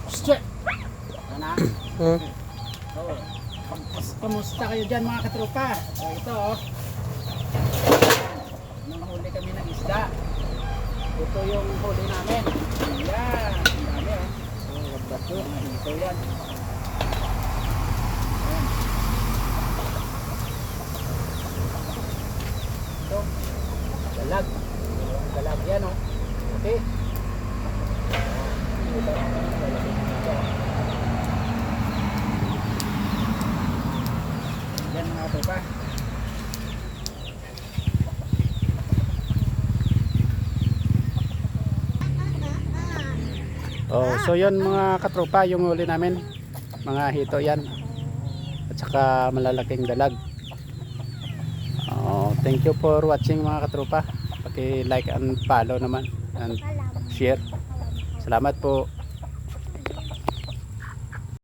Shit! Ano? Hmm. Oo. Kamusta kayo dyan mga katropa? So ito oh. Nung huli kami ng isda. Ito yung huli namin. Yan. Ang dami oh. Oh, wagbat to. Ito yan. Ayan. Ito. Dalag. Dalag yan oh. Okay. Yan mga tropa. Oh, so yun mga katropa yung huli namin. Mga hito yan. At saka malalaking dalag. Oh, thank you for watching mga katropa. Paki-like and follow naman and share. Salamat po.